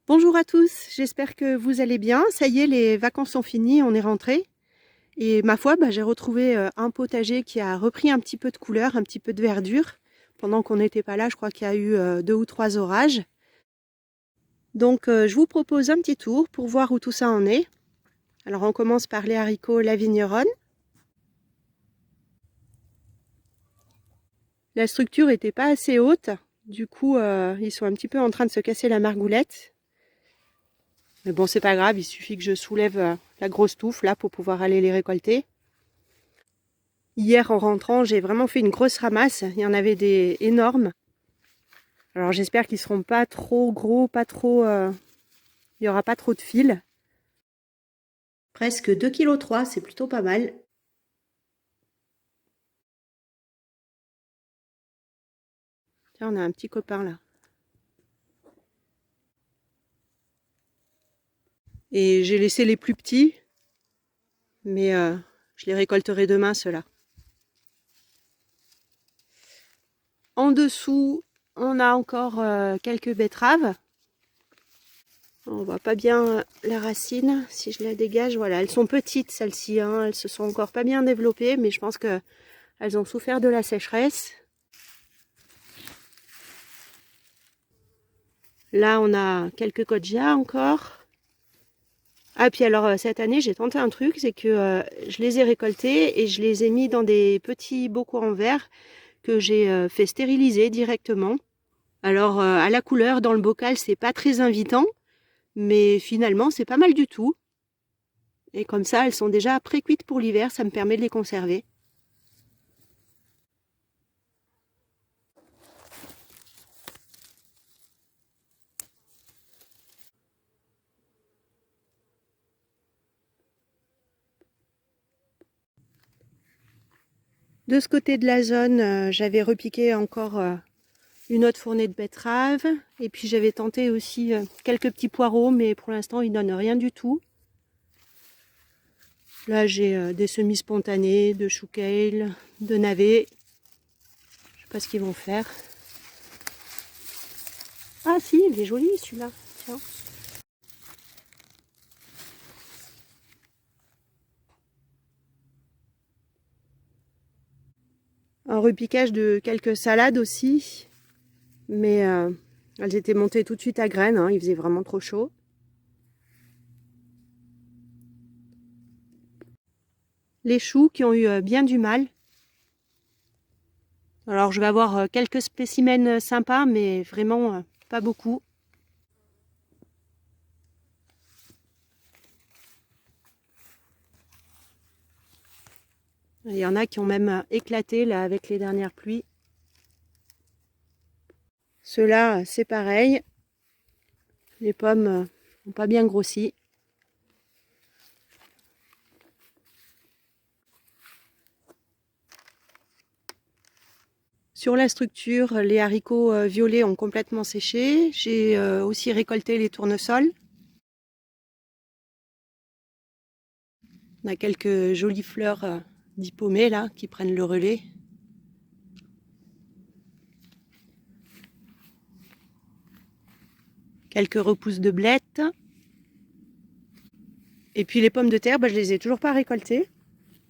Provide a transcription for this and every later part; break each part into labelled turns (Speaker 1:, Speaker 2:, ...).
Speaker 1: Bonjour à tous, j'espère que vous allez bien. Ça y est, les vacances sont finies, on est rentré. Et ma foi, j'ai retrouvé un potager qui a repris un petit peu de couleur, un petit peu de verdure. Pendant qu'on n'était pas là, je crois qu'il y a eu 2 ou 3 orages. Donc je vous propose un petit tour pour voir où tout ça en est. Alors on commence par les haricots La Vigneronne. La structure n'était pas assez haute, du coup ils sont un petit peu en train de se casser la margoulette. Mais bon, c'est pas grave, il suffit que je soulève la grosse touffe là pour pouvoir aller les récolter. Hier, en rentrant, j'ai vraiment fait une grosse ramasse. Il y en avait des énormes. Alors j'espère qu'ils seront pas trop gros, pas trop... il y aura pas trop de fil. Presque 2,3 kg, c'est plutôt pas mal. Tiens, on a un petit copain là. Et j'ai laissé les plus petits, mais je les récolterai demain, ceux-là. En dessous, on a encore quelques betteraves. On voit pas bien la racine. Si je la dégage, voilà, elles sont petites celles-ci, hein. Elles se sont encore pas bien développées, mais je pense que elles ont souffert de la sécheresse. Là, on a quelques codjas encore. Ah, puis alors, cette année, j'ai tenté un truc, c'est que je les ai récoltés et je les ai mis dans des petits bocaux en verre que j'ai fait stériliser directement. Alors, à la couleur, dans le bocal, c'est pas très invitant, mais finalement, c'est pas mal du tout. Et comme ça, elles sont déjà pré-cuites pour l'hiver, ça me permet de les conserver. De ce côté de la zone, j'avais repiqué encore une autre fournée de betteraves. Et puis j'avais tenté aussi quelques petits poireaux, mais pour l'instant, ils donnent rien du tout. Là, j'ai des semis spontanés, de chou kale, de navets. Je sais pas ce qu'ils vont faire. Ah si, il est joli celui-là. Tiens. Un repiquage de quelques salades aussi. Mais elles étaient montées tout de suite à graines, hein, il faisait vraiment trop chaud. Les choux qui ont eu bien du mal. Alors je vais avoir quelques spécimens sympas, mais vraiment pas beaucoup. Il y en a qui ont même éclaté là avec les dernières pluies. Ceux-là, c'est pareil. Les pommes n'ont pas bien grossi. Sur la structure, les haricots violets ont complètement séché. J'ai aussi récolté les tournesols. On a quelques jolies fleurs d'hypomée là qui prennent le relais. Quelques repousses de blettes. Et puis les pommes de terre, je les ai toujours pas récoltées.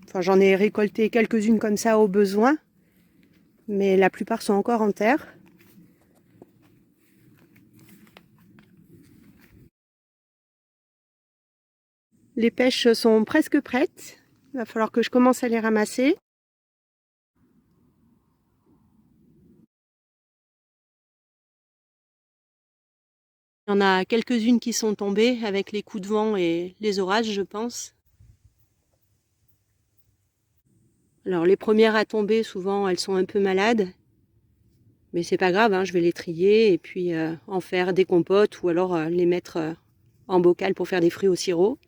Speaker 1: Enfin, j'en ai récolté quelques-unes comme ça au besoin, mais la plupart sont encore en terre. Les pêches sont presque prêtes. Il va falloir que je commence à les ramasser. Il y en a quelques-unes qui sont tombées avec les coups de vent et les orages, je pense. Alors les premières à tomber, souvent, elles sont un peu malades. Mais c'est pas grave, hein, je vais les trier et puis en faire des compotes ou alors les mettre en bocal pour faire des fruits au sirop.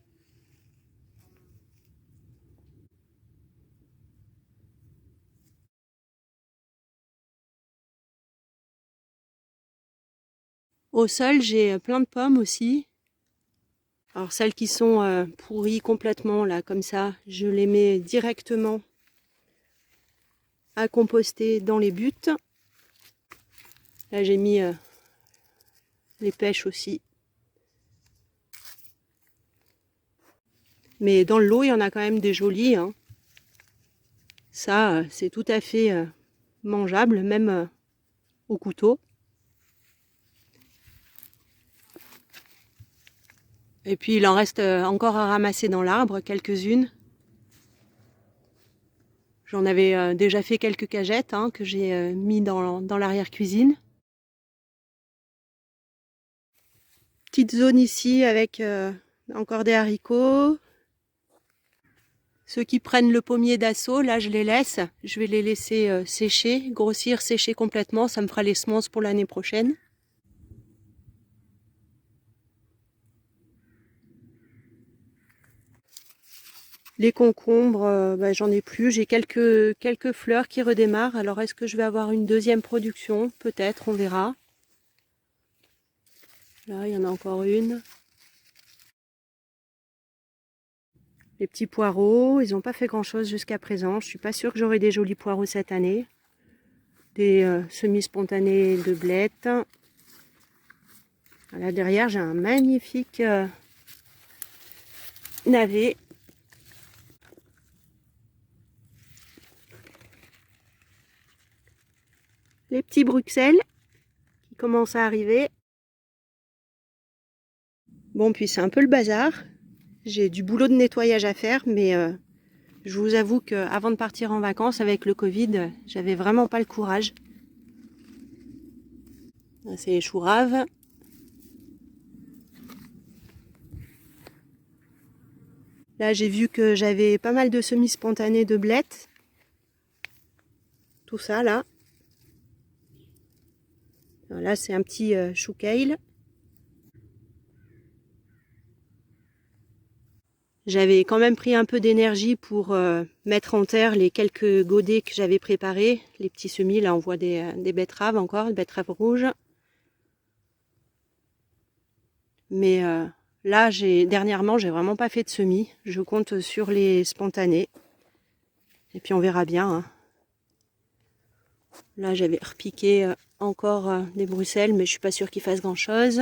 Speaker 1: Au sol, j'ai plein de pommes aussi. Alors celles qui sont pourries complètement, là, comme ça, je les mets directement à composter dans les buttes. Là, j'ai mis les pêches aussi. Mais dans le lot, il y en a quand même des jolis, hein. Ça, c'est tout à fait mangeable, même au couteau. Et puis il en reste encore à ramasser dans l'arbre, quelques-unes. J'en avais déjà fait quelques cagettes hein, que j'ai mis dans l'arrière-cuisine. Petite zone ici avec encore des haricots. Ceux qui prennent le pommier d'assaut, là je les laisse. Je vais les laisser sécher, grossir, sécher complètement. Ça me fera les semences pour l'année prochaine. Les concombres, j'en ai plus. J'ai quelques fleurs qui redémarrent. Alors est-ce que je vais avoir une deuxième production? Peut-être, on verra. Là, il y en a encore une. Les petits poireaux, ils n'ont pas fait grand-chose jusqu'à présent. Je suis pas sûre que j'aurai des jolis poireaux cette année. Des semis spontanés de blettes. Là derrière, j'ai un magnifique navet. Les petits Bruxelles qui commencent à arriver. Bon, puis c'est un peu le bazar. J'ai du boulot de nettoyage à faire, mais je vous avoue qu'avant de partir en vacances avec le Covid, j'avais vraiment pas le courage. C'est les choux raves. Là, j'ai vu que j'avais pas mal de semis spontanés de blettes. Tout ça, là. Là, c'est un petit chou kale. J'avais quand même pris un peu d'énergie pour mettre en terre les quelques godets que j'avais préparés. Les petits semis, là, on voit des betteraves encore, des betteraves rouges. Mais là, dernièrement, j'ai vraiment pas fait de semis. Je compte sur les spontanés. Et puis on verra bien. Hein. Là, j'avais repiqué encore des Bruxelles, mais je suis pas sûre qu'ils fassent grand-chose.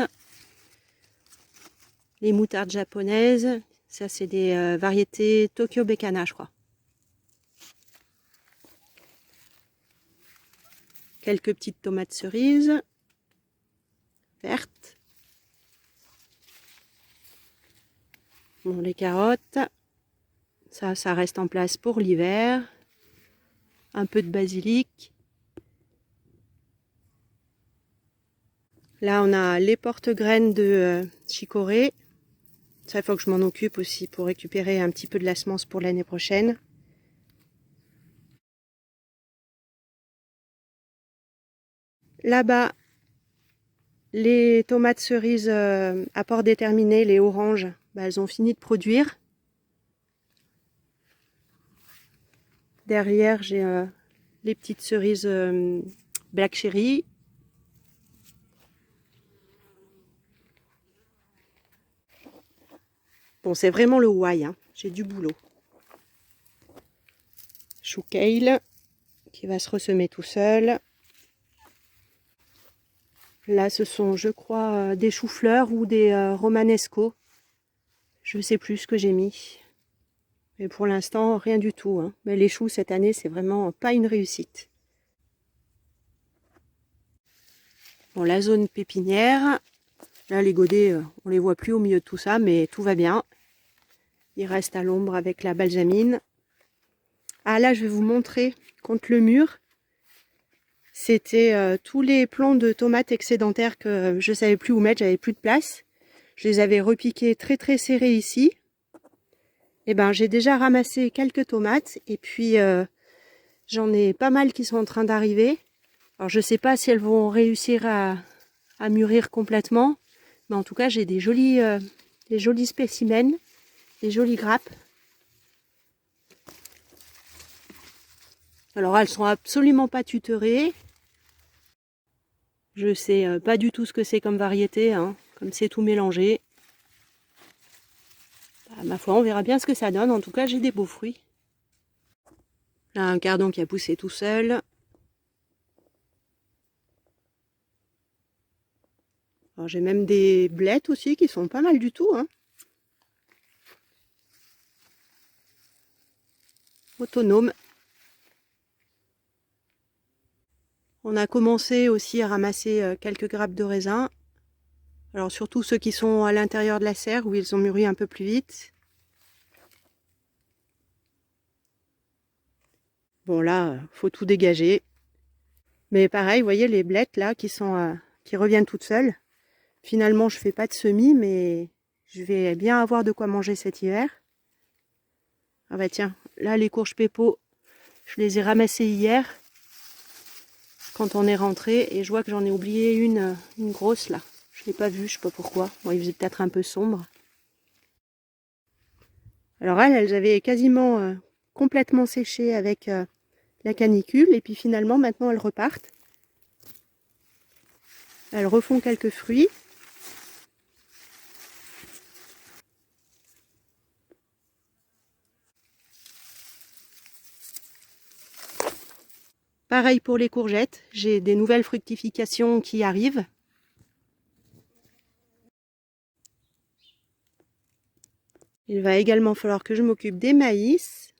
Speaker 1: Les moutardes japonaises, ça c'est des variétés Tokyo Bekana, je crois. Quelques petites tomates cerises, vertes. Bon, les carottes, ça reste en place pour l'hiver. Un peu de basilic. Là, on a les porte-graines de chicorée. Ça, il faut que je m'en occupe aussi pour récupérer un petit peu de la semence pour l'année prochaine. Là-bas, les tomates cerises à port déterminé, les oranges, elles ont fini de produire. Derrière, j'ai les petites cerises Black Cherry. Bon, c'est vraiment le why, hein. J'ai du boulot. Chou kale qui va se ressemer tout seul. Là, ce sont, je crois, des choux-fleurs ou des romanesco. Je ne sais plus ce que j'ai mis. Mais pour l'instant, rien du tout. Hein. Mais les choux, cette année, c'est vraiment pas une réussite. Bon, la zone pépinière. Là, les godets, on les voit plus au milieu de tout ça, mais tout va bien. Ils restent à l'ombre avec la balsamine. Ah, là, je vais vous montrer contre le mur. C'était tous les plants de tomates excédentaires que je savais plus où mettre, j'avais plus de place. Je les avais repiqués très très serrés ici. Et ben j'ai déjà ramassé quelques tomates et puis j'en ai pas mal qui sont en train d'arriver. Alors je sais pas si elles vont réussir à mûrir complètement, mais en tout cas j'ai des jolis spécimens, des jolies grappes. Alors elles sont absolument pas tutorées. Je sais pas du tout ce que c'est comme variété, hein, comme c'est tout mélangé. Bah, ma foi, on verra bien ce que ça donne. En tout cas, j'ai des beaux fruits. Là, un cardon qui a poussé tout seul. Alors j'ai même des blettes aussi qui sont pas mal du tout. Hein. autonome. On a commencé aussi à ramasser quelques grappes de raisin. Alors surtout ceux qui sont à l'intérieur de la serre où ils ont mûri un peu plus vite. Bon là, faut tout dégager. Mais pareil, vous voyez les blettes là qui reviennent toutes seules. Finalement, je fais pas de semis, mais je vais bien avoir de quoi manger cet hiver. Ah bah tiens, là les courges pépo, je les ai ramassées hier quand on est rentré et je vois que j'en ai oublié une grosse là. Je l'ai pas vue, je sais pas pourquoi. Bon, il faisait peut-être un peu sombre. Alors elles avaient quasiment complètement séché avec la canicule et puis finalement maintenant elles repartent. Elles refont quelques fruits. Pareil pour les courgettes, j'ai des nouvelles fructifications qui arrivent. Il va également falloir que je m'occupe des maïs.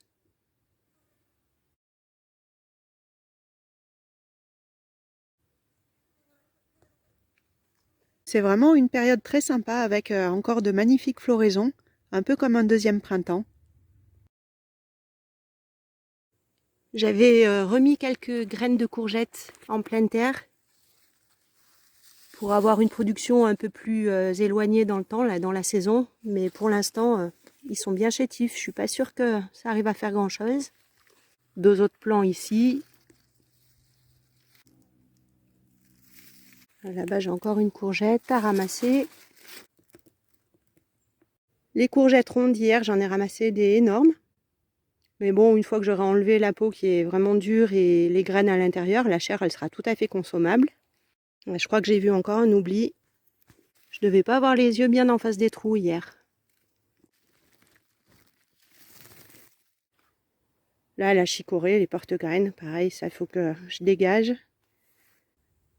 Speaker 1: C'est vraiment une période très sympa avec encore de magnifiques floraisons, un peu comme un deuxième printemps. J'avais remis quelques graines de courgettes en pleine terre pour avoir une production un peu plus éloignée dans le temps, là, dans la saison. Mais pour l'instant, ils sont bien chétifs. Je suis pas sûre que ça arrive à faire grand chose. 2 autres plants ici. Là-bas, j'ai encore une courgette à ramasser. Les courgettes rondes d'hier, j'en ai ramassé des énormes. Mais bon, une fois que j'aurai enlevé la peau qui est vraiment dure et les graines à l'intérieur, la chair, elle sera tout à fait consommable. Je crois que j'ai vu encore un oubli. Je devais pas avoir les yeux bien en face des trous hier. Là, la chicorée, les porte-graines, pareil, ça, il faut que je dégage.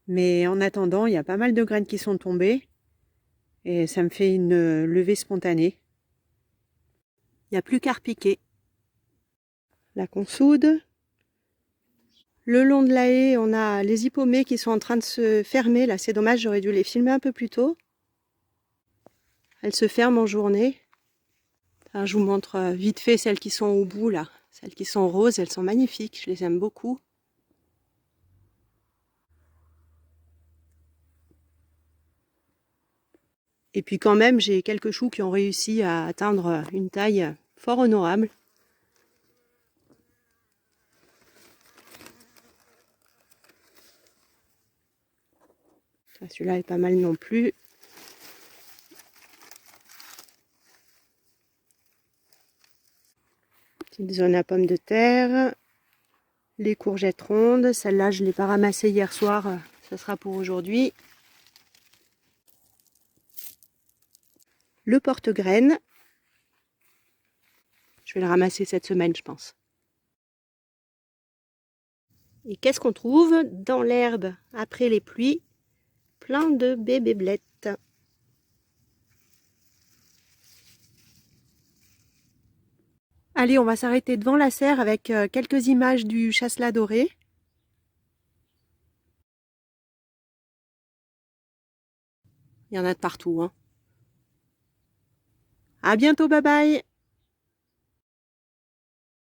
Speaker 1: Mais en attendant, il y a pas mal de graines qui sont tombées. Et ça me fait une levée spontanée. Il n'y a plus qu'à repiquer. La consoude. Le long de la haie, on a les hippomées qui sont en train de se fermer. Là, c'est dommage, j'aurais dû les filmer un peu plus tôt. Elles se ferment en journée. Alors, je vous montre vite fait celles qui sont au bout, là. Celles qui sont roses, elles sont magnifiques. Je les aime beaucoup. Et puis quand même, j'ai quelques choux qui ont réussi à atteindre une taille fort honorable. Celui-là est pas mal non plus. Petite zone à pommes de terre. Les courgettes rondes. Celle-là, je ne l'ai pas ramassée hier soir. Ça sera pour aujourd'hui. Le porte-graines. Je vais le ramasser cette semaine, je pense. Et qu'est-ce qu'on trouve dans l'herbe après les pluies? Plein de bébés blettes. Allez, on va s'arrêter devant la serre avec quelques images du chasselas doré. Il y en a de partout, hein. À bientôt, bye bye!